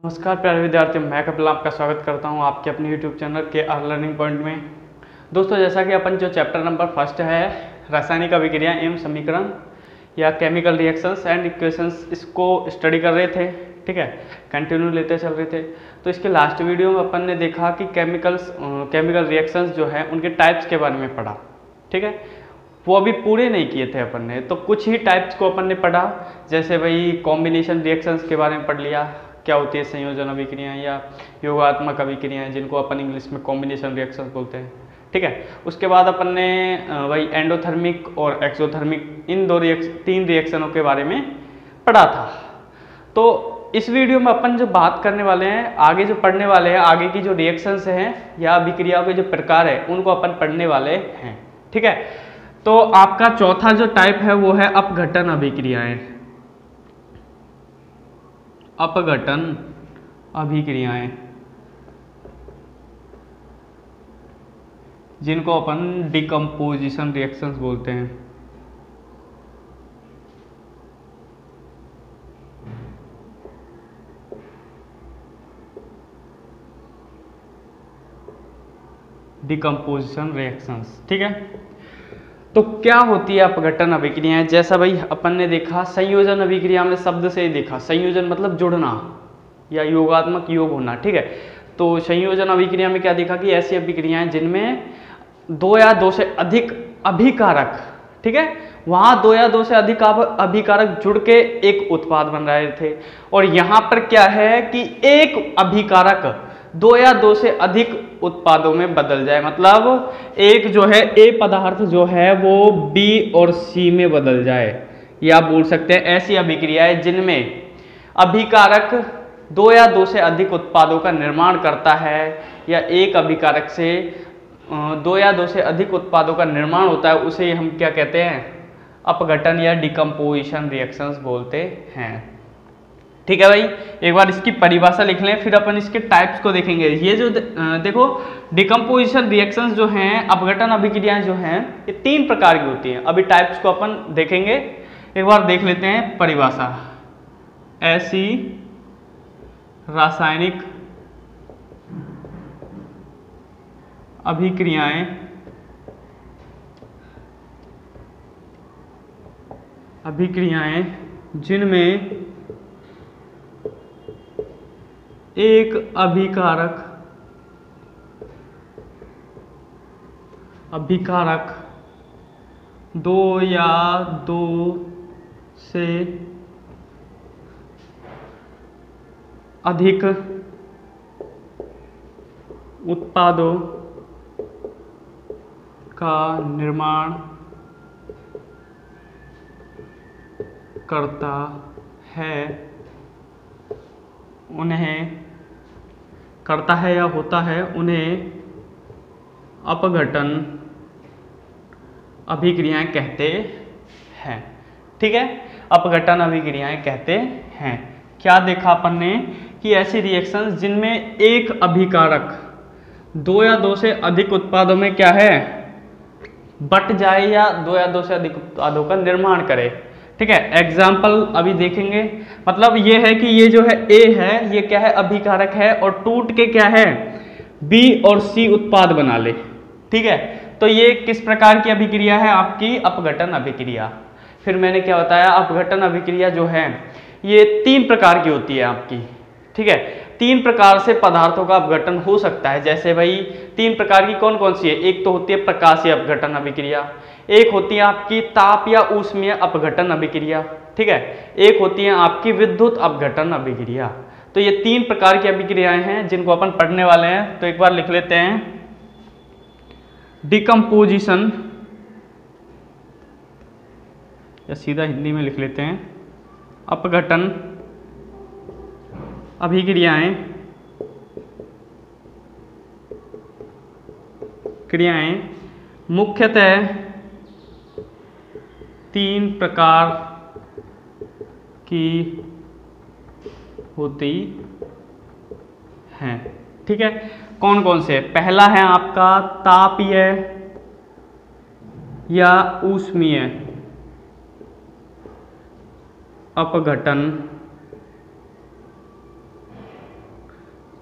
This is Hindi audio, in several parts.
नमस्कार प्यारे विद्यार्थियों, मैं कपिल आपका स्वागत करता हूं आपके अपने YouTube चैनल के लर्निंग पॉइंट में। दोस्तों, जैसा कि अपन जो चैप्टर नंबर फर्स्ट है रासायनिक अभिक्रिया एवं समीकरण या केमिकल रिएक्शंस एंड इक्वेशंस, इसको स्टडी कर रहे थे। ठीक है, कंटिन्यू लेते चल रहे थे। तो इसके लास्ट वीडियो में अपन ने देखा कि केमिकल रिएक्शंस जो है उनके टाइप्स के बारे में पढ़ा। ठीक है, वो अभी पूरे नहीं किए थे अपन ने, तो कुछ ही टाइप्स को अपन ने पढ़ा। जैसे भाई कॉम्बिनेशन रिएक्शंस के बारे में पढ़ लिया, क्या होती है संयोजन अभिक्रियाएं या योगात्मक अभिक्रियाएं, जिनको अपन इंग्लिश में कॉम्बिनेशन रिएक्शंस बोलते हैं। ठीक है, उसके बाद अपन ने वही एंडोथर्मिक और एक्सोथर्मिक इन तीन रिएक्शनों के बारे में पढ़ा था। तो इस वीडियो में अपन जो बात करने वाले हैं, आगे जो पढ़ने वाले हैं, आगे की जो रिएक्शंस हैं या अभिक्रियाओं के जो प्रकार है उनको अपन पढ़ने वाले हैं। ठीक है, तो आपका चौथा जो टाइप है वो है अपघटन अभिक्रियाएं। अपघटन अभिक्रियाएं, जिनको अपन डिकम्पोजिशन रिएक्शंस बोलते हैं। डिकम्पोजिशन रिएक्शंस, ठीक है। तो क्या होती है अपघटन अभिक्रियाएं? जैसा भाई अपन ने देखा संयोजन अभिक्रिया में, शब्द से ही देखा, संयोजन मतलब जुड़ना या योगात्मक योग होना। ठीक है, तो संयोजन अभिक्रिया में क्या देखा कि ऐसी अभिक्रियाएं जिनमें दो या दो से अधिक अभिकारक, ठीक है, वहां दो या दो से अधिक अभिकारक जुड़ के एक उत्पाद बन रहे थे। और यहां पर क्या है कि एक अभिकारक दो या दो से अधिक उत्पादों में बदल जाए, मतलब एक जो है ए पदार्थ जो है वो बी और सी में बदल जाए, या बोल सकते हैं ऐसी अभिक्रियाएं जिनमें अभिकारक दो या दो से अधिक उत्पादों का निर्माण करता है, या एक अभिकारक से दो या दो से अधिक उत्पादों का निर्माण होता है, उसे हम क्या कहते हैं? अपघटन या डिकम्पोजिशन रिएक्शंस बोलते हैं। ठीक है भाई, एक बार इसकी परिभाषा लिख लें, फिर अपन इसके टाइप्स को देखेंगे। ये जो देखो डिकम्पोजिशन रिएक्शंस जो हैं, अपघटन अभिक्रियाएं जो हैं, ये तीन प्रकार की होती हैं। अभी टाइप्स को अपन देखेंगे, एक बार देख लेते हैं परिभाषा। ऐसी रासायनिक अभिक्रियाएं जिनमें एक अभिकारक दो या दो से अधिक उत्पादों का निर्माण करता है, या होता है, उन्हें अपघटन अभिक्रियाएं कहते हैं। ठीक है, अपघटन अभिक्रियाएं कहते हैं। क्या देखा अपन ने कि ऐसी रिएक्शंस जिनमें एक अभिकारक दो या दो से अधिक उत्पादों में क्या है, बट जाए, या दो या दो से अधिक उत्पादों का निर्माण करे। ठीक है, एग्जाम्पल अभी देखेंगे। मतलब ये है कि ये जो है ए है, ये क्या है? अभिकारक है, और टूट के क्या है? बी और सी उत्पाद बना ले। ठीक है, तो ये किस प्रकार की अभिक्रिया है? आपकी अपघटन अभिक्रिया। फिर मैंने क्या बताया, अपघटन अभिक्रिया जो है ये तीन प्रकार की होती है आपकी। ठीक है, तीन प्रकार से पदार्थों का अपघटन हो सकता है। जैसे भाई तीन प्रकार की कौन कौन सी है? एक तो होती है प्रकाशीय अपघटन अभिक्रिया, एक होती है आपकी ताप या ऊष्मीय अपघटन अभिक्रिया, ठीक है, एक होती है आपकी विद्युत अपघटन अभिक्रिया। तो ये तीन प्रकार की अभिक्रियाएं हैं जिनको अपन पढ़ने वाले हैं। तो एक बार लिख लेते हैं, डिकम्पोजिशन, या सीधा हिंदी में लिख लेते हैं, अपघटन अभिक्रियाएं मुख्यतः तीन प्रकार की होती हैं। ठीक है, कौन कौन से? पहला है आपका तापीय या ऊष्मीय अपघटन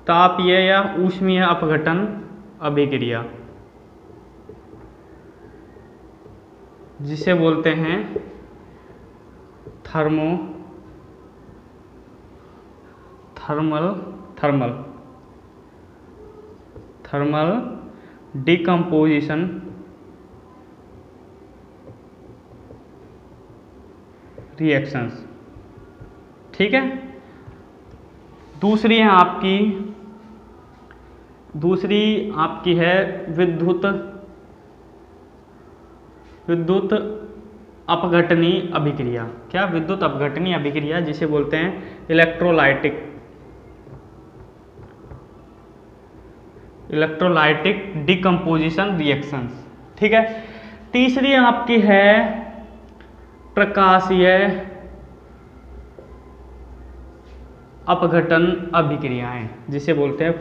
तापीय या ऊष्मीय अपघटन अभिक्रिया, जिसे बोलते हैं थर्मल डिकम्पोजिशन रिएक्शंस। ठीक है, दूसरी आपकी है विद्युत अपघटनीय अभिक्रिया। क्या? विद्युत अपघटनीय अभिक्रिया, जिसे बोलते हैं इलेक्ट्रोलाइटिक डिकम्पोजिशन रिएक्शंस। ठीक है, तीसरी आपकी है प्रकाशीय अपघटन अभिक्रियाएं, जिसे बोलते हैं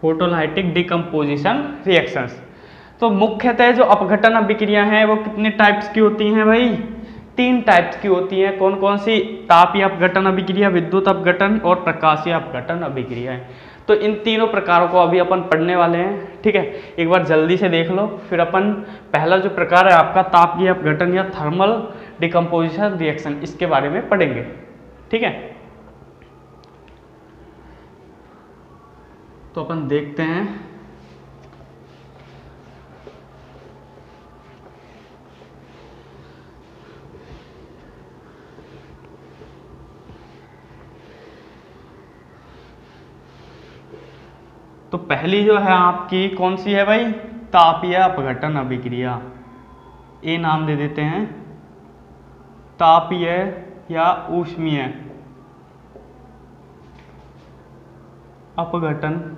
फोटोलाइटिक डिकम्पोजिशन रिएक्शंस। तो मुख्यतः जो अपघटन अभिक्रिया हैं वो कितने टाइप्स की होती हैं भाई? 3 टाइप्स की होती हैं। कौन कौन सी? तापीय अपघटन अभिक्रिया, विद्युत अपघटन और प्रकाशीय अपघटन अभिक्रिया है। तो इन तीनों प्रकारों को अभी अपन पढ़ने वाले हैं। ठीक है, एक बार जल्दी से देख लो, फिर अपन पहला जो प्रकार है आपका तापीय अपघटन या थर्मल डिकम्पोजिशन रिएक्शन, इसके बारे में पढ़ेंगे। ठीक है, तो अपन देखते हैं। तो पहली जो है आपकी कौन सी है भाई? तापीय अपघटन अभिक्रिया। ए नाम दे देते हैं, तापीय या ऊष्मीय अपघटन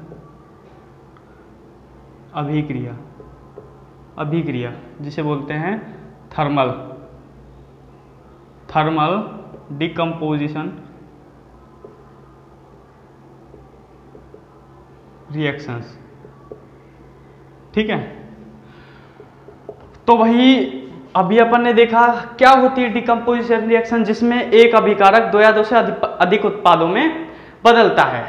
अभिक्रिया, जिसे बोलते हैं थर्मल डिकम्पोजिशन रिएक्शंस। ठीक है, तो वही अभी अपन ने देखा क्या होती है डिकम्पोजिशन रिएक्शन, जिसमें एक अभिकारक 2 या 2 से अधिक उत्पादों में बदलता है।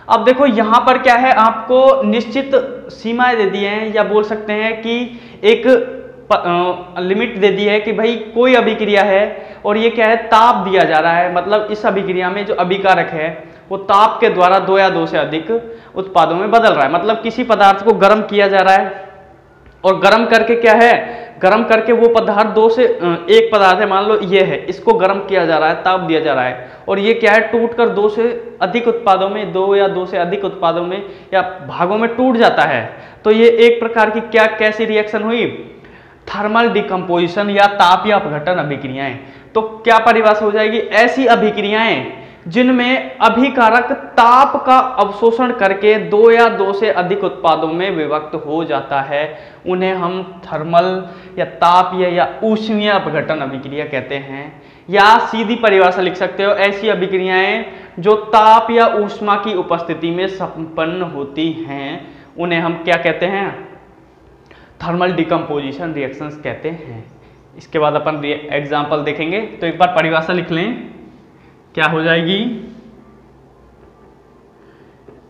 अब देखो यहाँ पर क्या है, आपको निश्चित सीमाएं दे दी हैं, या बोल सकते हैं कि एक लिमिट दे दी है कि भाई कोई अभिक्रिया है और ये क्या है, ताप दिया जा रहा है। मतलब इस अभिक्रिया में जो अभिकारक है वो ताप के द्वारा 2 या 2 से अधिक उत्पादों में बदल रहा है। मतलब किसी पदार्थ को गर्म किया जा रहा है और गर्म करके क्या है, गर्म करके वो पदार्थ 2 से एक पदार्थ है, मान लो ये है, इसको गर्म किया जा रहा है, ताप दिया जा रहा है, और ये क्या है, टूटकर 2 से अधिक उत्पादों में, 2 या 2 से अधिक उत्पादों में या भागों में टूट जाता है। तो ये एक प्रकार की क्या कैसी रिएक्शन हुई? थर्मल डिकम्पोजिशन या तापीय अपघटन अभिक्रियाएं। तो क्या परिभाषा हो जाएगी? ऐसी अभिक्रियाएं जिनमें अभिकारक ताप का अवशोषण करके 2 या 2 से अधिक उत्पादों में विभक्त हो जाता है, उन्हें हम थर्मल या तापीय या ऊष्मीय अपघटन अभिक्रिया कहते हैं। या सीधी परिभाषा लिख सकते हो, ऐसी अभिक्रियाएं जो ताप या ऊष्मा की उपस्थिति में संपन्न होती हैं, उन्हें हम क्या कहते हैं? थर्मल डिकम्पोजिशन रिएक्शंस कहते हैं। इसके बाद अपन एग्जाम्पल देखेंगे। तो एक बार परिभाषा लिख लें, क्या हो जाएगी?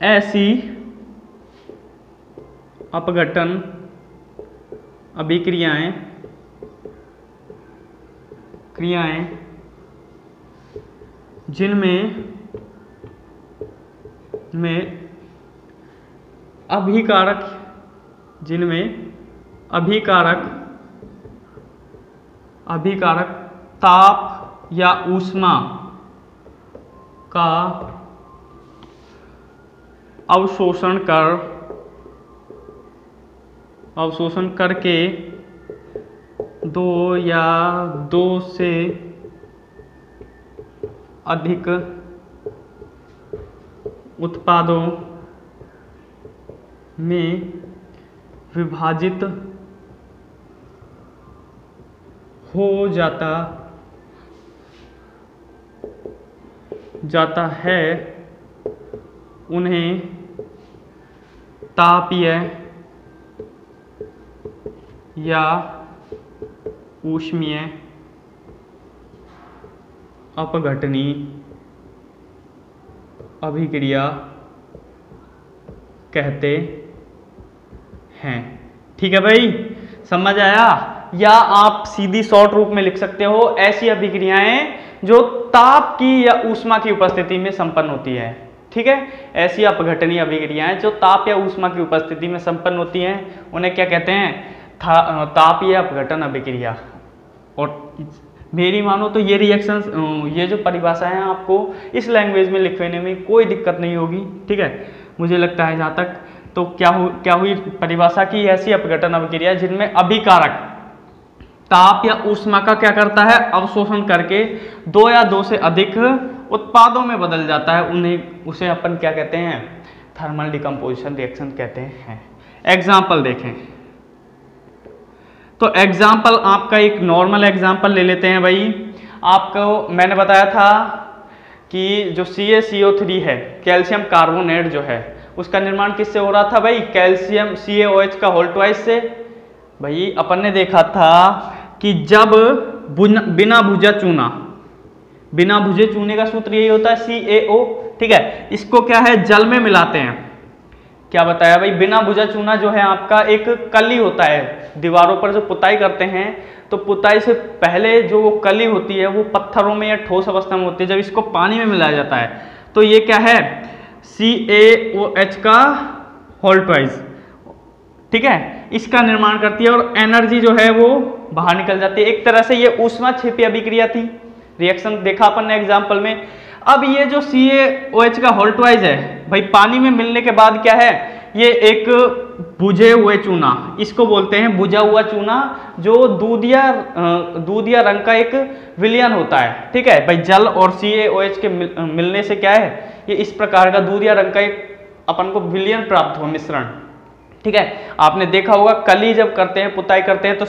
ऐसी अपघटन अभिक्रियाएं जिनमें अभिकारक ताप या ऊष्मा का अवशोषण करके 2 या 2 से अधिक उत्पादों में विभाजित हो जाता है, उन्हें तापीय या ऊष्मीय अपघटनीय अभिक्रिया कहते हैं। ठीक है भाई, समझ आया? या आप सीधी शॉर्ट रूप में लिख सकते हो, ऐसी अभिक्रियाएं जो ताप की या ऊष्मा की उपस्थिति में संपन्न होती है। ठीक है, ऐसी अपघटनीय अभिक्रियाएं जो ताप या ऊष्मा की उपस्थिति में संपन्न होती हैं, उन्हें क्या कहते हैं? तापीय अपघटन अभिक्रिया। और मेरी मानो तो ये रिएक्शन, ये जो परिभाषा है आपको इस लैंग्वेज में लिखने में कोई दिक्कत नहीं होगी। ठीक है, मुझे लगता है जहाँ तक तो क्या हुई परिभाषा की, ऐसी अपघटन अभिक्रिया जिनमें अभिकारक ताप या ऊष्मा का क्या करता है? अवशोषण करके दो या दो से अधिक उत्पादों में बदल जाता है, उसे अपन क्या कहते हैं? थर्मल डिकम्पोजिशन रिएक्शन कहते हैं। एग्जाम्पल देखें तो एग्जाम्पल आपका एक नॉर्मल एग्जाम्पल ले लेते हैं भाई। आपको मैंने बताया था कि जो CaCO3 है, कैल्शियम कार्बोनेट जो है, उसका निर्माण किससे हो रहा था भाई? कैल्शियम CaOH का होल ट्वाइस से। भाई अपन ने देखा था कि जब बिना भुजे चूने का सूत्र यही होता है CaO। ठीक है, इसको क्या है? जल में मिलाते हैं। क्या बताया भाई? बिना भुजा चूना जो है आपका एक कली होता है, दीवारों पर जो पुताई करते हैं तो पुताई से पहले जो वो कली होती है वो पत्थरों में या ठोस अवस्था में होती है। जब इसको पानी में मिलाया जाता है तो ये क्या है? CaOH का होल ट्वाइस। ठीक है, इसका निर्माण करती है और एनर्जी जो है वो बाहर निकल जाती है। एक तरह से ये ऊष्मा क्षेपी अभिक्रिया थी, रिएक्शन देखा अपन ने एग्जाम्पल में। अब ये जो CaOH का होल ट्वाइस है भाई, पानी में मिलने के बाद क्या है? ये एक बुझे हुए चूना, इसको बोलते हैं बुझा हुआ चूना, जो दूधिया रंग का एक विलयन होता है। ठीक है भाई, जल और CaOH के मिलने से क्या है? ये इस प्रकार का दूधिया रंग का एक अपन को विलयन प्राप्त हो, मिश्रण। ठीक है, आपने देखा होगा कली जब करते हैं, पुताई करते हैं, तो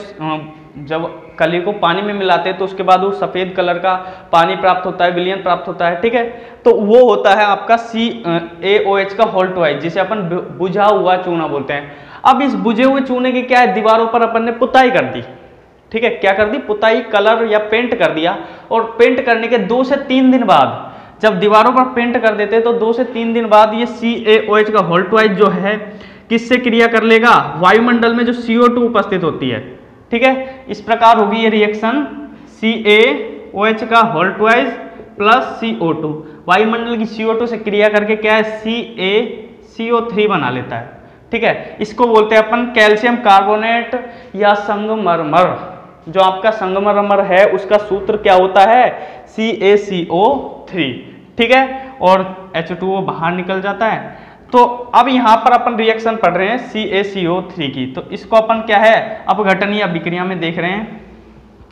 जब कली को पानी में मिलाते हैं तो उसके बाद वो सफेद कलर का पानी प्राप्त होता है, विलयन प्राप्त होता है। ठीक है, तो वो होता है आपका CaOH का होल ट्वाइस, जिसे अपन बुझा हुआ चूना बोलते हैं। अब इस बुझे हुए चूने की क्या है? दीवारों पर अपन ने पुताई कर दी। ठीक है, क्या कर दी? पुताई, कलर या पेंट कर दिया। और पेंट करने के 2 से 3 दिन बाद, जब दीवारों पर पेंट कर देते हैं तो 2 से 3 दिन बाद ये CaOH का होल ट्वाइस जो है किससे क्रिया कर लेगा? वायुमंडल में जो CO2 उपस्थित होती है। ठीक है, इस प्रकार होगी ये रिएक्शन, CaOH का होल ट्वाइस प्लस CO2 वायुमंडल की CO2 से क्रिया करके क्या है? CaCO3 बना लेता है। ठीक है, इसको बोलते हैं अपन कैल्शियम कार्बोनेट या संगमरमर। जो आपका संगमरमर है उसका सूत्र क्या होता है? CaCO3। ठीक है, और H2O बाहर निकल जाता है। तो अब यहाँ पर अपन रिएक्शन पढ़ रहे हैं CaCO3 की, तो इसको अपन क्या है? अपघटनीय अभिक्रिया में देख रहे हैं।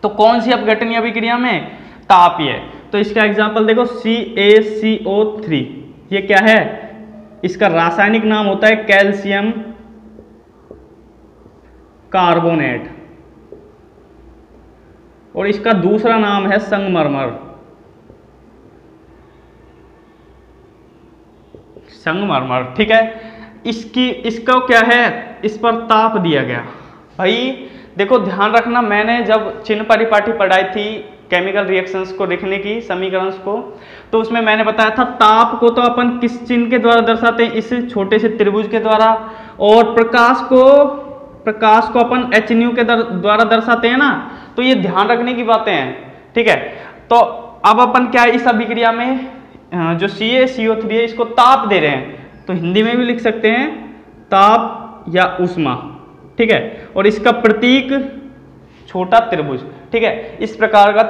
तो कौन सी अपघटनीय अभिक्रिया में? तापीय। तो इसका एग्जाम्पल देखो, CaCO3 ये क्या है? इसका रासायनिक नाम होता है कैल्शियम कार्बोनेट और इसका दूसरा नाम है संगमरमर। संगमरमर। ठीक है, इसका क्या है? इस पर ताप दिया गया। भाई देखो, ध्यान रखना, मैंने जब चिन्ह परिपाटी पढ़ाई थी केमिकल रिएक्शंस को लिखने की, समीकरण को, तो उसमें मैंने बताया था ताप को तो अपन किस चिन्ह के द्वारा दर्शाते हैं? इस छोटे से त्रिभुज के द्वारा। और प्रकाश को अपन hν के द्वारा दर्शाते हैं ना। तो ये ध्यान रखने की बातें हैं। ठीक है, तो अब अपन क्या है? इस अभिक्रिया में जो CaCO3 है इसको ताप दे रहे हैं, तो हिंदी में भी लिख सकते हैं ताप या ऊष्मा। ठीक है, और इसका प्रतीक छोटा त्रिभुज। ठीक है, इस प्रकार का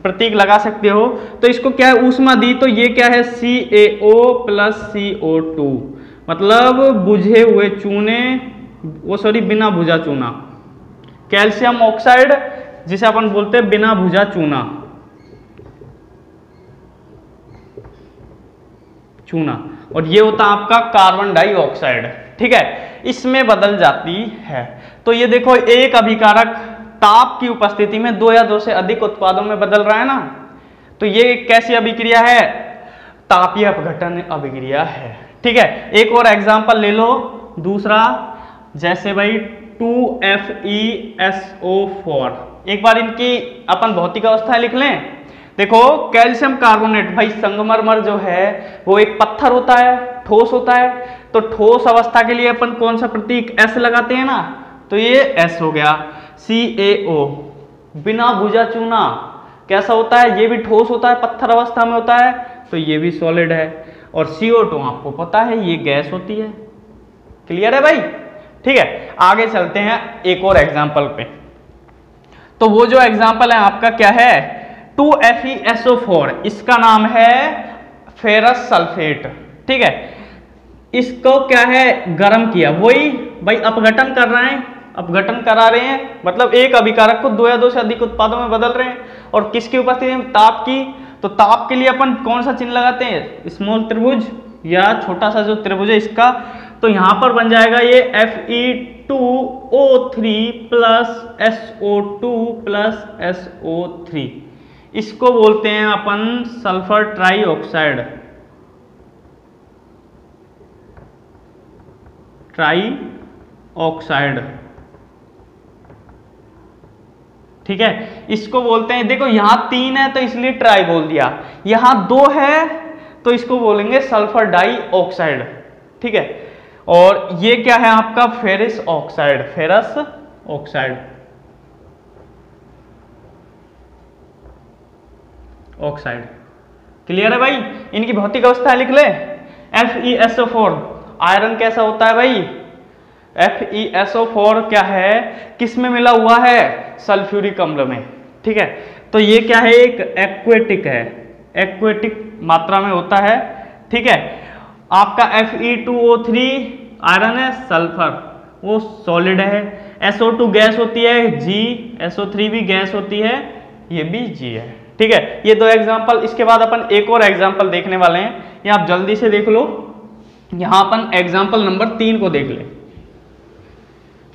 प्रतीक लगा सकते हो। तो इसको क्या है? ऊष्मा दी, तो ये क्या है? CaO प्लस CO2, मतलब बुझे हुए चूने, बिना भुजा चूना, कैल्शियम ऑक्साइड जिसे अपन बोलते हैं बिना भुजा चूना, और ये होता आपका कार्बन डाइऑक्साइड। ठीक है, इसमें बदल जाती है। तो ये देखो, एक अभिकारक ताप की उपस्थिति में 2 या 2 से अधिक उत्पादों में बदल रहा है ना। तो ये कैसी अभिक्रिया है? तापीय अपघटन अभिक्रिया है। ठीक है, एक और एग्जांपल ले लो दूसरा, जैसे भाई 2FeSO4। एक बार इनकी अपन भौतिक अवस्था लिख लें देखो कैल्शियम कार्बोनेट, भाई संगमरमर जो है वो एक पत्थर होता है, ठोस होता है, तो ठोस अवस्था के लिए अपन कौन सा प्रतीक S लगाते हैं ना, तो ये S हो गया। CaO बिना भुजा चूना कैसा होता है, ये भी ठोस होता है, पत्थर अवस्था में होता है, तो ये भी सॉलिड है। और CO2 आपको पता है ये गैस होती है। क्लियर है भाई? ठीक है, आगे चलते हैं एक और एग्जाम्पल पे। तो वो जो एग्जाम्पल है आपका क्या है, 2FeSO4, इसका नाम है फेरस सल्फेट। ठीक है, इसको क्या है गर्म किया, वही भाई अपघटन कर रहे हैं, अपघटन करा रहे हैं, मतलब एक अभिकारक को दो या दो से अधिक उत्पादों में बदल रहे हैं, और किसकी उपस्थिति में, ताप की। तो ताप के लिए अपन कौन सा चिन्ह लगाते हैं, स्मॉल त्रिभुज या छोटा सा जो त्रिभुज है इसका। तो यहां पर बन जाएगा ये Fe2O3 plus SO2 plus SO3, इसको बोलते हैं अपन सल्फर ट्राईऑक्साइड, ट्राईऑक्साइड। ठीक है, इसको बोलते हैं, देखो यहां 3 है तो इसलिए ट्राई बोल दिया, यहां 2 है तो इसको बोलेंगे सल्फर डाइऑक्साइड। ठीक है, और ये क्या है आपका ferrous oxide, ferrous oxide, oxide. Clear है भाई? इनकी भौतिक अवस्था लिख ले। FeSO4 आयरन कैसा होता है भाई, FeSO4 क्या है, किस में मिला हुआ है, सल्फ्यूरिक अम्ल में। ठीक है, तो ये क्या है, एक एक्वेटिक है, एक्वेटिक मात्रा में होता है। ठीक है, आपका Fe2O3 आयरन है, सल्फर वो सॉलिड है, SO2 गैस होती है, G, SO3 भी गैस होती है, ये भी G है। ठीक है, ये दो एग्जाम्पल। इसके बाद अपन एक और एग्जाम्पल देखने वाले हैं, ये आप जल्दी से देख लो। यहां अपन एग्जाम्पल नंबर 3 को देख ले।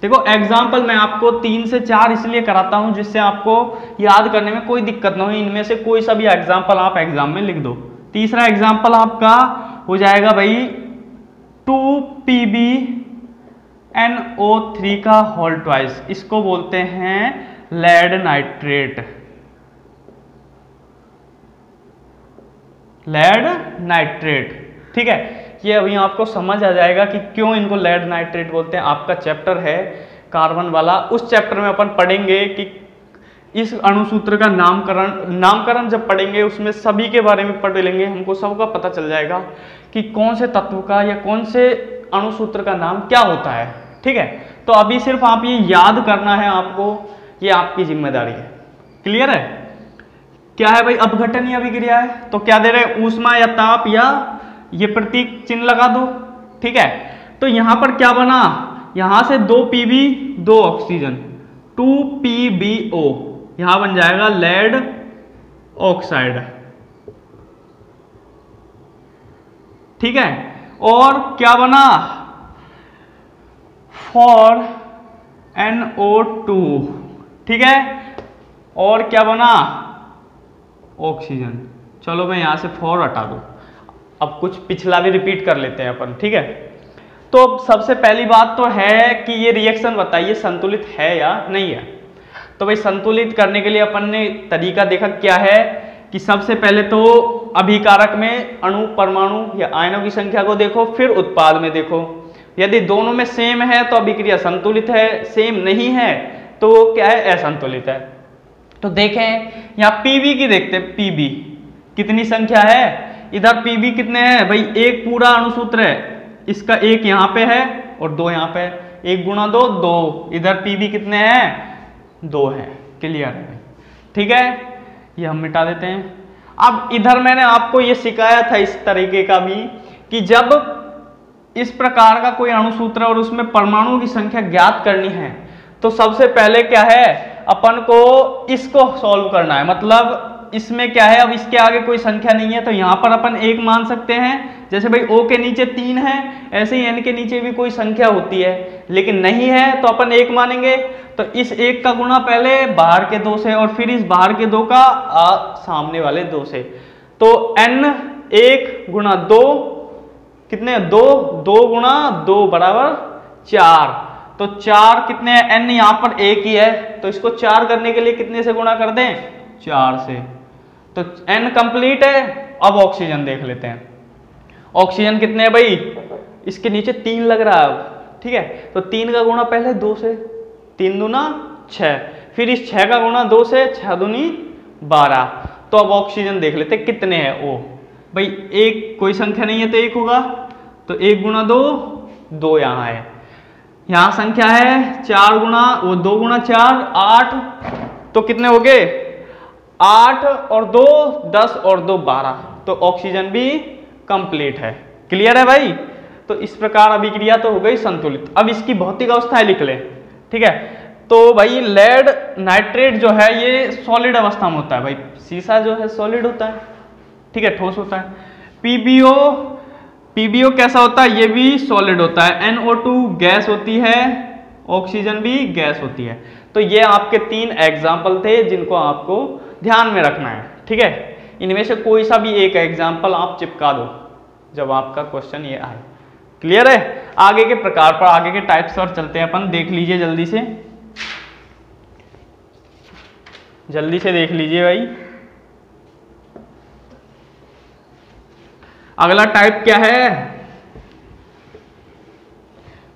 देखो एग्जाम्पल मैं आपको 3 से 4 इसलिए कराता हूं जिससे आपको याद करने में कोई दिक्कत ना हो, इनमें से कोई सा भी एग्जाम्पल आप एग्जाम में लिख दो। तीसरा एग्जाम्पल आपका हो जाएगा भाई 2PbNO3 का होल ट्वाइस, इसको बोलते हैं लेड नाइट्रेट, लेड नाइट्रेट। ठीक है, ये अभी आपको समझ आ जाएगा कि क्यों इनको लेड नाइट्रेट बोलते हैं। आपका चैप्टर है कार्बन वाला, उस चैप्टर में अपन पढ़ेंगे कि इस अणुसूत्र का नामकरण जब पढ़ेंगे उसमें सभी के बारे में पढ़ लेंगे, हमको सबका पता चल जाएगा कि कौन से तत्व का या कौन से अणुसूत्र का नाम क्या होता है। ठीक है, तो अभी सिर्फ आप ये याद करना है आपको, ये आपकी जिम्मेदारी है। क्लियर है? क्या है भाई, अपघटन या अभिक्रिया है, तो क्या दे रहे हैं, ऊष्मा या ताप, या ये प्रतीक चिन्ह लगा दो। ठीक है, तो यहां पर क्या बना, यहां से 2 Pb 2 ऑक्सीजन, 2PbO, यहां बन जाएगा लेड ऑक्साइड। ठीक है, और क्या बना, 4NO2। ठीक है, और क्या बना, ऑक्सीजन। चलो मैं यहां से 4 हटा दूं, अब कुछ पिछला भी रिपीट कर लेते हैं अपन। ठीक है, तो सबसे पहली बात तो है कि ये रिएक्शन बताइए संतुलित है या नहीं है। तो भाई संतुलित करने के लिए अपन ने तरीका देखा क्या है कि सबसे पहले तो अभिकारक में अणु, परमाणु या आयनों की संख्या को देखो, फिर उत्पाद में देखो। यदि दोनों में सेम है तो अभिक्रिया संतुलित है, सेम नहीं है तो क्या है, असंतुलित है। तो देखें यहाँ Pb की देखते हैं, Pb कितनी संख्या है, इधर Pb कितने हैं भाई, एक पूरा अणुसूत्र है, इसका एक यहाँ पे है और 2 यहाँ पे, 1 गुणा 2 2, इधर Pb कितने हैं, 2 है। क्लियर है? ठीक है, ये हम मिटा देते हैं। अब इधर मैंने आपको ये सिखाया था इस तरीके का भी कि जब इस प्रकार का कोई अणुसूत्र और उसमें परमाणुओं की संख्या ज्ञात करनी है तो सबसे पहले क्या है, अपन को इसको सॉल्व करना है। मतलब इसमें क्या है, अब इसके आगे कोई संख्या नहीं है तो यहाँ पर अपन 1 मान सकते हैं, जैसे भाई O के नीचे 3 है, ऐसे ही N के नीचे भी कोई संख्या होती है, लेकिन नहीं है तो अपन 1 मानेंगे। तो इस 1 का गुणा पहले बाहर के 2 से और फिर इस बाहर के 2 का सामने वाले 2 से, तो N 1 गुणा 2 कितने, 2, 2 गुणा 2 बराबर 4, तो 4 कितने हैं, N यहाँ पर 1 ही है तो इसको 4 करने के लिए कितने से गुणा कर दें, 4 से। तो N कंप्लीट है। अब ऑक्सीजन देख लेते हैं। ऑक्सीजन कितने हैं भाई, इसके नीचे 3 लग रहा है अब, ठीक है। तो 3 का गुणा पहले 2 से, 3 दूना 6, फिर इस 6 का गुणा 2 से, 6 दूनी 12। तो अब ऑक्सीजन देख लेते हैं कितने हैं। ओ भाई एक कोई संख्या नहीं है तो 1 होगा, तो 1 गुणा 2, 2 यहाँ है। यहाँ संख्या है 4 गुणा 2 गुणा 4 8, तो कितने हो गए 8 और 2 10 और 2 12। तो ऑक्सीजन भी कंप्लीट है। क्लियर है भाई। तो इस प्रकार अभिक्रिया तो हो गई संतुलित। अब इसकी भौतिक अवस्थाएं लिख ले, ठीक है। तो भाई लेड नाइट्रेट जो है ये सॉलिड अवस्था में होता है भाई, सीसा जो है सॉलिड होता है, ठीक है, ठोस होता है। पीबीओ कैसा होता है, ये भी सॉलिड होता है। NO2 गैस होती है, ऑक्सीजन भी गैस होती है। तो ये आपके 3 एग्जाम्पल थे जिनको आपको ध्यान में रखना है, ठीक है। इनमें से कोई सा भी एक एग्जाम्पल आप चिपका दो जब आपका क्वेश्चन ये आए। क्लियर है। आगे के प्रकार पर, आगे के टाइप्स पर चलते हैं अपन। देख लीजिए जल्दी से, जल्दी से देख लीजिए भाई। अगला टाइप क्या है,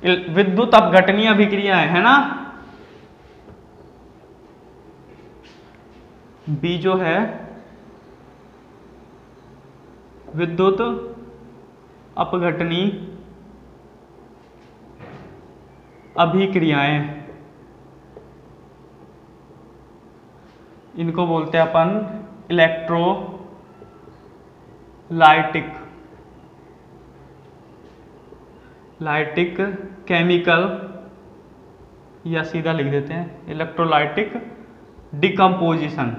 विद्युत अपघटनीय अभिक्रियाएं, है ना। बी जो है विद्युत अपघटनीय अभिक्रियाएं, इनको बोलते हैं अपन इलेक्ट्रोलाइटिक केमिकल, या सीधा लिख देते हैं इलेक्ट्रोलाइटिक डिकम्पोजिशन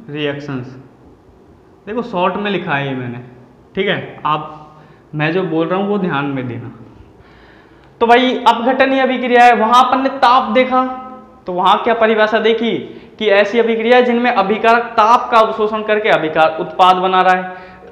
रिएक्शंस। देखो शॉर्ट में लिखा है ये मैंने, ठीक है। आप मैं जो बोल रहा हूं वो ध्यान में देना। तो भाई अपघटनीय अभिक्रिया है, वहां अपन ने ताप देखा, तो वहां क्या परिभाषा देखी कि ऐसी अभिक्रिया है जिनमें अभिकारक ताप का अवशोषण करके अभिकार उत्पाद बना रहा है।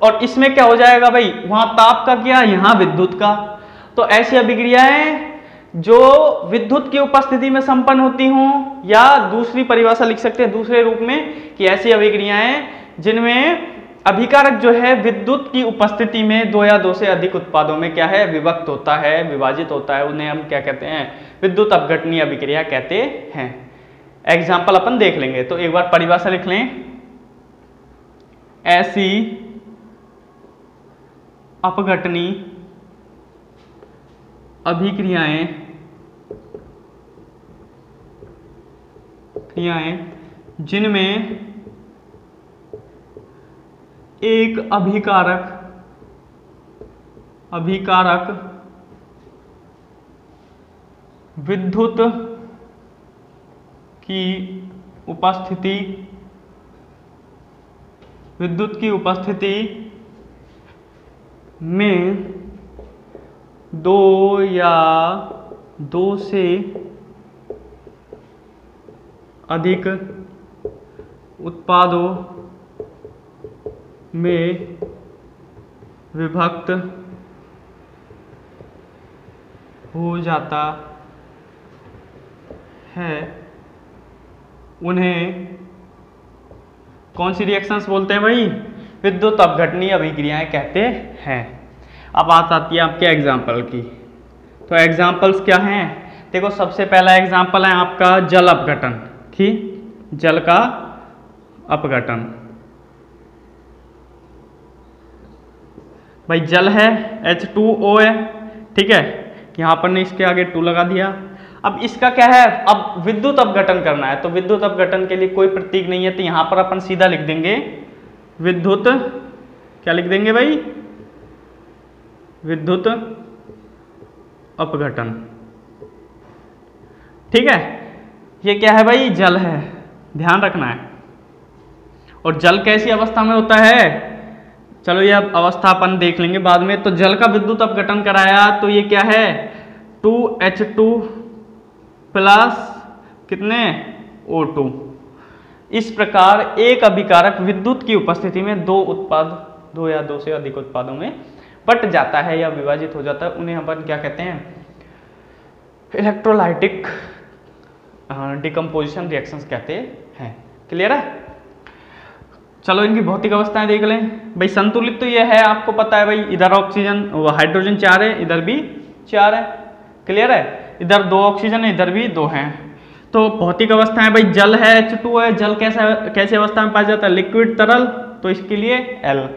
और इसमें क्या हो जाएगा भाई, वहां ताप का क्या, यहाँ विद्युत का। तो ऐसी अभिक्रियाएं जो विद्युत की उपस्थिति में संपन्न होती हों, या दूसरी परिभाषा लिख सकते हैं दूसरे रूप में कि ऐसी अभिक्रियाएं जिनमें अभिकारक जो है विद्युत की उपस्थिति में 2 या 2 से अधिक उत्पादों में क्या है, विभक्त होता है, विभाजित होता है, उन्हें हम क्या कहते हैं, विद्युत अपघटनीय अभिक्रिया कहते हैं। एग्जाम्पल अपन देख लेंगे। तो एक बार परिभाषा लिख लें। ऐसी अपघटनीय अभिक्रियाएं जिनमें एक अभिकारक विद्युत की उपस्थिति में 2 या 2 से अधिक उत्पादों में विभक्त हो जाता है, उन्हें कौन सी रिएक्शंस बोलते हैं भाई, विद्युत अपघटनीय अभिक्रियाएं कहते हैं। अब बात आती है आपके एग्जाम्पल की। तो एग्जाम्पल्स क्या हैं, देखो सबसे पहला एग्जाम्पल है आपका जल अपघटन की, जल का अपघटन। भाई जल है H2O है, ठीक है, यहाँ पर ने इसके आगे 2 लगा दिया। अब इसका क्या है, अब विद्युत अपघटन करना है, तो विद्युत अपघटन के लिए कोई प्रतीक नहीं है, तो यहाँ पर अपन सीधा लिख देंगे विद्युत, क्या लिख देंगे भाई, विद्युत अपघटन, ठीक है। ये क्या है भाई, जल है, ध्यान रखना है। और जल कैसी अवस्था में होता है, चलो ये अब अवस्था अपन देख लेंगे बाद में। तो जल का विद्युत अपघटन कराया तो ये क्या है 2H2 प्लस कितने O2। इस प्रकार एक अभिकारक विद्युत की उपस्थिति में 2 या 2 से अधिक उत्पादों में बट जाता है या विभाजित हो जाता है, उन्हें अपन क्या कहते हैं, इलेक्ट्रोलाइटिक डिकम्पोजिशन रिएक्शंस कहते हैं। क्लियर है? चलो इनकी भौतिक अवस्थाएं देख लें भाई। संतुलित तो ये है, आपको पता है भाई, इधर ऑक्सीजन हाइड्रोजन 4 है, इधर भी 4 है। क्लियर है? इधर 2 ऑक्सीजन है, इधर भी 2 हैं। तो भौतिक अवस्थाएं भाई, जल है H2 है, जल कैसे अवस्था में पाया जाता है? लिक्विड, तरल, तो इसके लिए L।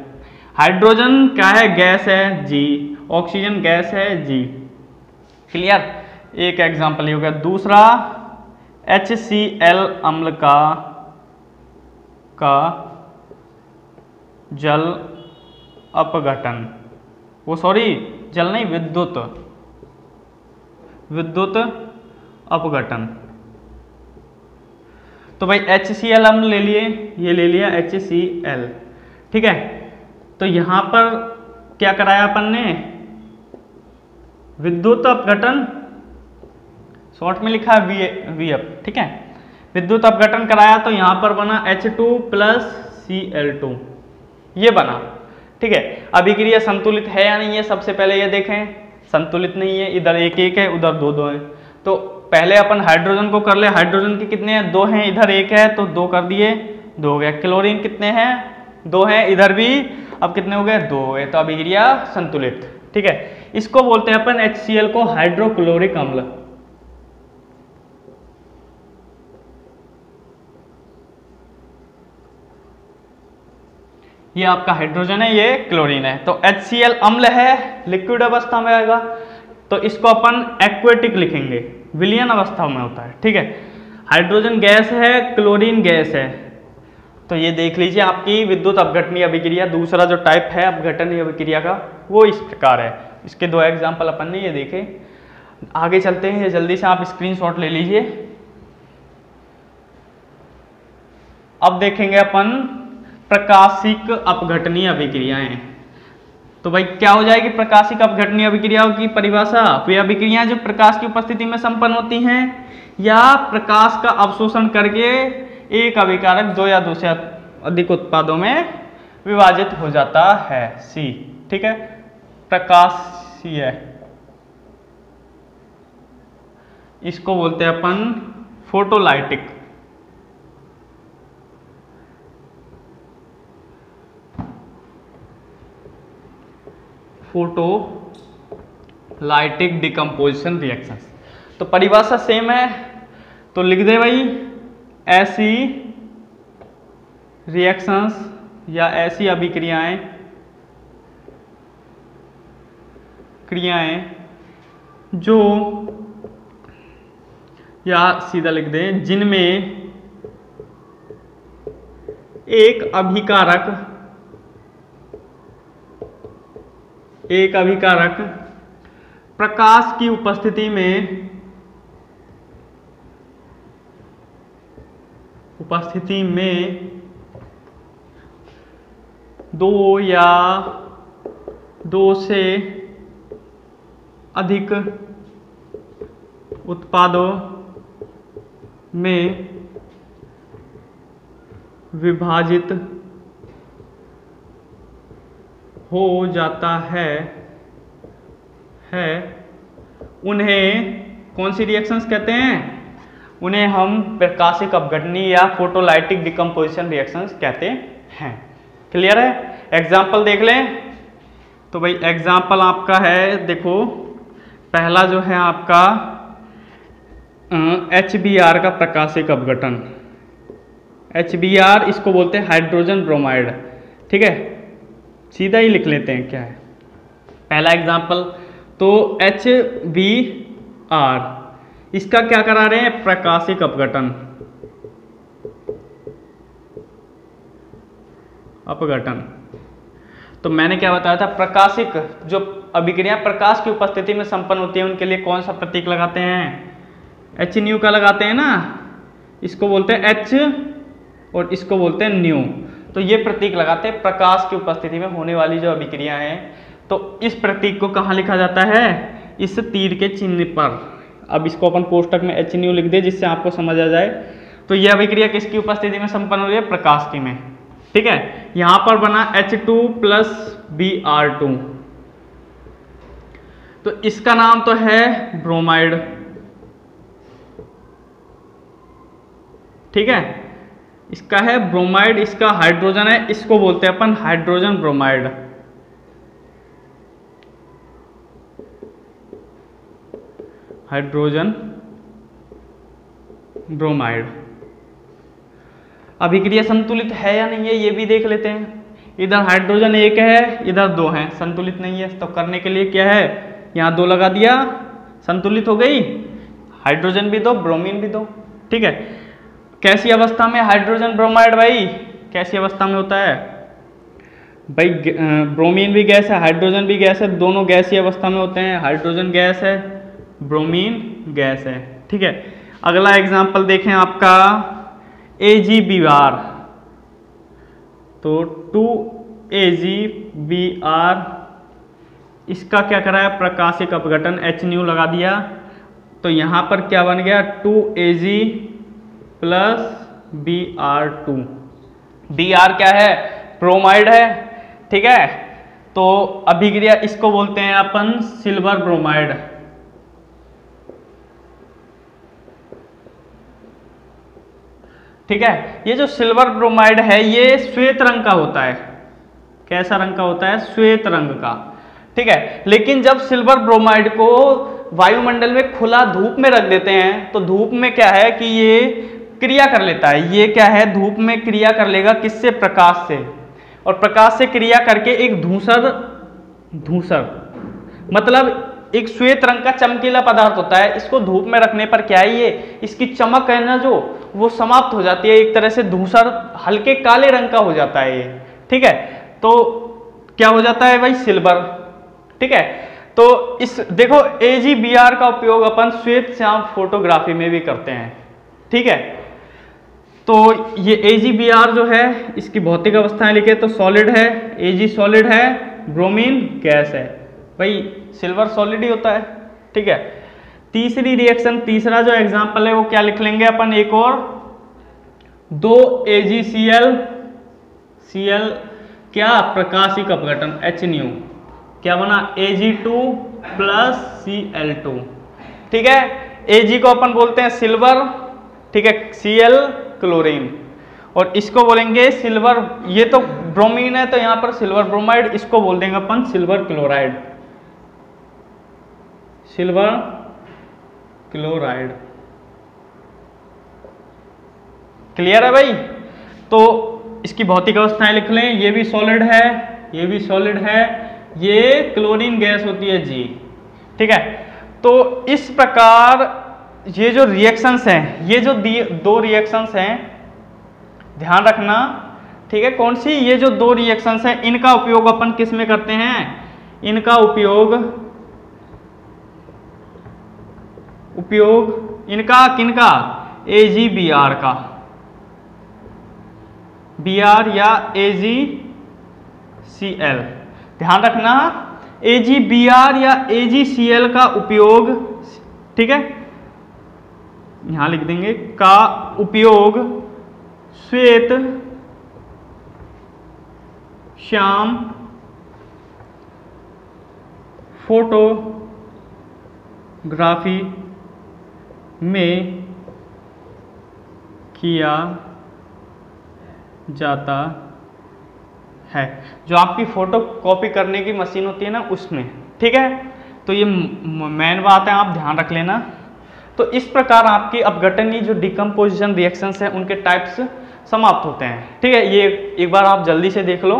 हाइड्रोजन क्या है? गैस है, G। ऑक्सीजन गैस है, G। क्लियर? एक एग्जाम्पल ये हो गया। दूसरा HCl अम्ल का जल अपघटन, वो सॉरी जल नहीं, विद्युत अपघटन। तो भाई HCl अम्ल ले लिए, ये ले लिया HCl, ठीक है। तो यहां पर क्या कराया अपन ने? विद्युत अपघटन, शॉर्ट में लिखा है VF, ठीक है। विद्युत अपघटन कराया तो यहां पर बना H2 + Cl2, ये बना, ठीक है। अभिक्रिया संतुलित है या नहीं है, सबसे पहले ये देखें। संतुलित नहीं है, इधर 1 1 है, उधर 2 2 है। तो पहले अपन हाइड्रोजन को कर ले। हाइड्रोजन के कितने हैं? 2 हैं, इधर 1 है, तो 2 कर दिए, 2 हो गया। क्लोरीन कितने हैं? 2 हैं, इधर भी अब कितने हो गए? 2 हो गए। तो अभिक्रिया संतुलित, ठीक है। इसको बोलते हैं अपन HCl को हाइड्रोक्लोरिक अम्ल। ये आपका हाइड्रोजन है, ये क्लोरीन है। तो HCl अम्ल है, लिक्विड अवस्था में आएगा, तो इसको अपन एक्वेटिक लिखेंगे, विलयन अवस्था में होता है, ठीक है। हाइड्रोजन गैस है, क्लोरीन गैस है। तो ये देख लीजिए आपकी विद्युत अपघटनीय अभिक्रिया। दूसरा जो टाइप है अपघटनीय अभिक्रिया का, वो इस प्रकार है। इसके 2 एग्जाम्पल अपन ने ये देखे। आगे चलते हैं, जल्दी से आप स्क्रीनशॉट ले लीजिए। अब देखेंगे अपन प्रकाशिक अपघटनीय अभिक्रियाएं। तो भाई क्या हो जाएगी प्रकाशिक अपघटनीय अभिक्रियाओं की परिभाषा? वे अभिक्रियाएं जो प्रकाश की उपस्थिति में संपन्न होती हैं या प्रकाश का अवशोषण करके एक अभिकारक 2 या 2 से अधिक उत्पादों में विभाजित हो जाता है। सी, ठीक है, प्रकाशीय, इसको बोलते हैं अपन फोटोलाइटिक। Photolytic decomposition reactions. तो परिभाषा सेम है, तो लिख दे भाई, ऐसी रिएक्शंस या ऐसी अभिक्रियाएं जो, या सीधा लिख दें, जिनमें एक अभिकारक प्रकाश की उपस्थिति में 2 या 2 से अधिक उत्पादों में विभाजित हो जाता है, उन्हें कौन सी रिएक्शंस कहते हैं? उन्हें हम प्रकाशिक अपघटनीय या फोटोलाइटिक डिकम्पोजिशन रिएक्शंस कहते हैं। क्लियर है? एग्जाम्पल देख लें। तो भाई एग्जाम्पल आपका है, देखो पहला जो है आपका HBr का प्रकाशिक अपघटन। HBr इसको बोलते हैं हाइड्रोजन ब्रोमाइड, ठीक है। सीधा ही लिख लेते हैं क्या है पहला एग्जाम्पल। तो HBr, इसका क्या करा रहे हैं? प्रकाशिक अपघटन। तो मैंने क्या बताया था? प्रकाशिक जो अभिक्रिया प्रकाश की उपस्थिति में संपन्न होती है उनके लिए कौन सा प्रतीक लगाते हैं? HNu का लगाते हैं ना, इसको बोलते हैं H और इसको बोलते हैं न्यू। तो ये प्रतीक लगाते हैं प्रकाश की उपस्थिति में होने वाली जो अभिक्रिया है। तो इस प्रतीक को कहाँ लिखा जाता है? इस तीर के चिन्ह पर। अब इसको अपन कोष्टक में HNu लिख दे जिससे आपको समझ आ जाए। तो यह अभिक्रिया किसकी उपस्थिति में संपन्न हो रही है? प्रकाश की में, ठीक है। यहां पर बना H2 + Br2, तो इसका नाम तो है ब्रोमाइड, ठीक है। इसका है ब्रोमाइड, इसका हाइड्रोजन है, इसको बोलते हैं अपन हाइड्रोजन ब्रोमाइड। Hydrogen bromide. अभिक्रिया संतुलित है या नहीं है ये भी देख लेते हैं। इधर हाइड्रोजन एक है, इधर दो हैं, संतुलित नहीं है। तो करने के लिए क्या है, यहाँ दो लगा दिया, संतुलित हो गई। हाइड्रोजन भी दो, ब्रोमीन भी दो, ठीक है। कैसी अवस्था में हाइड्रोजन ब्रोमाइड भाई, कैसी अवस्था में होता है भाई? ब्रोमीन भी गैस है, हाइड्रोजन भी गैस है, दोनों गैसीय अवस्था में होते हैं। हाइड्रोजन गैस है, ब्रोमीन गैस है, ठीक है। अगला एग्जांपल देखें आपका AgBr। तो 2AgBr, इसका क्या करा है, प्रकाशिक अपघटन HNu लगा दिया। तो यहां पर क्या बन गया, 2Ag प्लस Br2। Br क्या है, ब्रोमाइड है, ठीक है। तो अभिक्रिया इसको बोलते हैं अपन सिल्वर ब्रोमाइड। ठीक है। ये जो सिल्वर ब्रोमाइड है ये श्वेत रंग का होता है। कैसा रंग का होता है, श्वेत रंग का, ठीक है। लेकिन जब सिल्वर ब्रोमाइड को वायुमंडल में खुला धूप में रख देते हैं तो धूप में क्या है कि ये क्रिया कर लेता है। ये क्या है, धूप में क्रिया कर लेगा, किससे, प्रकाश से। और प्रकाश से क्रिया करके एक धूसर मतलब एक श्वेत रंग का चमकीला पदार्थ होता है। इसको धूप में रखने पर क्या है, ये इसकी चमक है ना जो वो समाप्त हो जाती है, एक तरह से धूसर हल्के काले रंग का हो जाता है ये, ठीक है। तो क्या हो जाता है भाई, सिल्वर, ठीक है। तो इस देखो AgBr का उपयोग अपन श्वेत श्याम फोटोग्राफी में भी करते हैं, ठीक है। तो ये AgBr जो है इसकी भौतिक अवस्थाएं लिखे तो सॉलिड है, Ag सॉलिड है, ब्रोमीन गैस है। भाई सिल्वर सॉलिड ही होता है, ठीक है। तीसरी रिएक्शन, तीसरा जो एग्जांपल है वो क्या लिख लेंगे अपन, एक और 2AgCl, Cl क्या, प्रकाशिक अपघटन HNu, क्या बना, Ag2 प्लस Cl2, ठीक है। Ag को अपन बोलते हैं सिल्वर, ठीक है, Cl क्लोरीन, और इसको बोलेंगे सिल्वर, ये तो ब्रोमीन है तो यहां पर सिल्वर ब्रोमाइड, इसको बोल देंगे अपन silver chloride, silver chloride. Clear है भाई? तो इसकी भौतिक अवस्थाएं लिख लें, ये भी सॉलिड है, ये भी सॉलिड है, ये क्लोरीन गैस होती है G, ठीक है। तो इस प्रकार ये जो रिएक्शंस हैं, ये जो दो रिएक्शंस हैं, ध्यान रखना, ठीक है। कौन सी, ये जो दो रिएक्शंस हैं इनका उपयोग अपन किस में करते हैं, इनका उपयोग इनका किनका, AgBr का, Br या AgCl, ध्यान रखना AgBr या AgCl का उपयोग, ठीक है, यहां लिख देंगे, का उपयोग श्वेत श्याम फोटोग्राफी में किया जाता है, जो आपकी फोटो कॉपी करने की मशीन होती है ना उसमें, ठीक है। तो ये मेन बात है, आप ध्यान रख लेना। तो इस प्रकार आपकी अपघटनीय जो डिकम्पोजिशन रिएक्शंस हैं उनके टाइप्स समाप्त होते हैं, ठीक है। ये एक बार आप जल्दी से देख लो।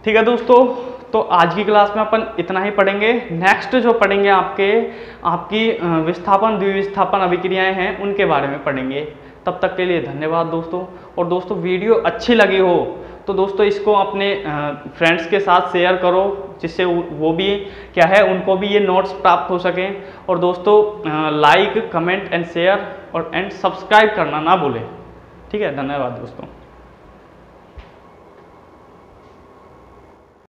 ठीक है दोस्तों, तो आज की क्लास में अपन इतना ही पढ़ेंगे। नेक्स्ट जो पढ़ेंगे आपकी विस्थापन द्विविस्थापन अभिक्रियाएं हैं उनके बारे में पढ़ेंगे। तब तक के लिए धन्यवाद दोस्तों। और दोस्तों वीडियो अच्छी लगी हो तो दोस्तों इसको अपने फ्रेंड्स के साथ शेयर करो, जिससे वो भी क्या है, उनको भी ये नोट्स प्राप्त हो सकें। और दोस्तों लाइक, कमेंट एंड शेयर और सब्सक्राइब करना ना भूलें, ठीक है। धन्यवाद दोस्तों।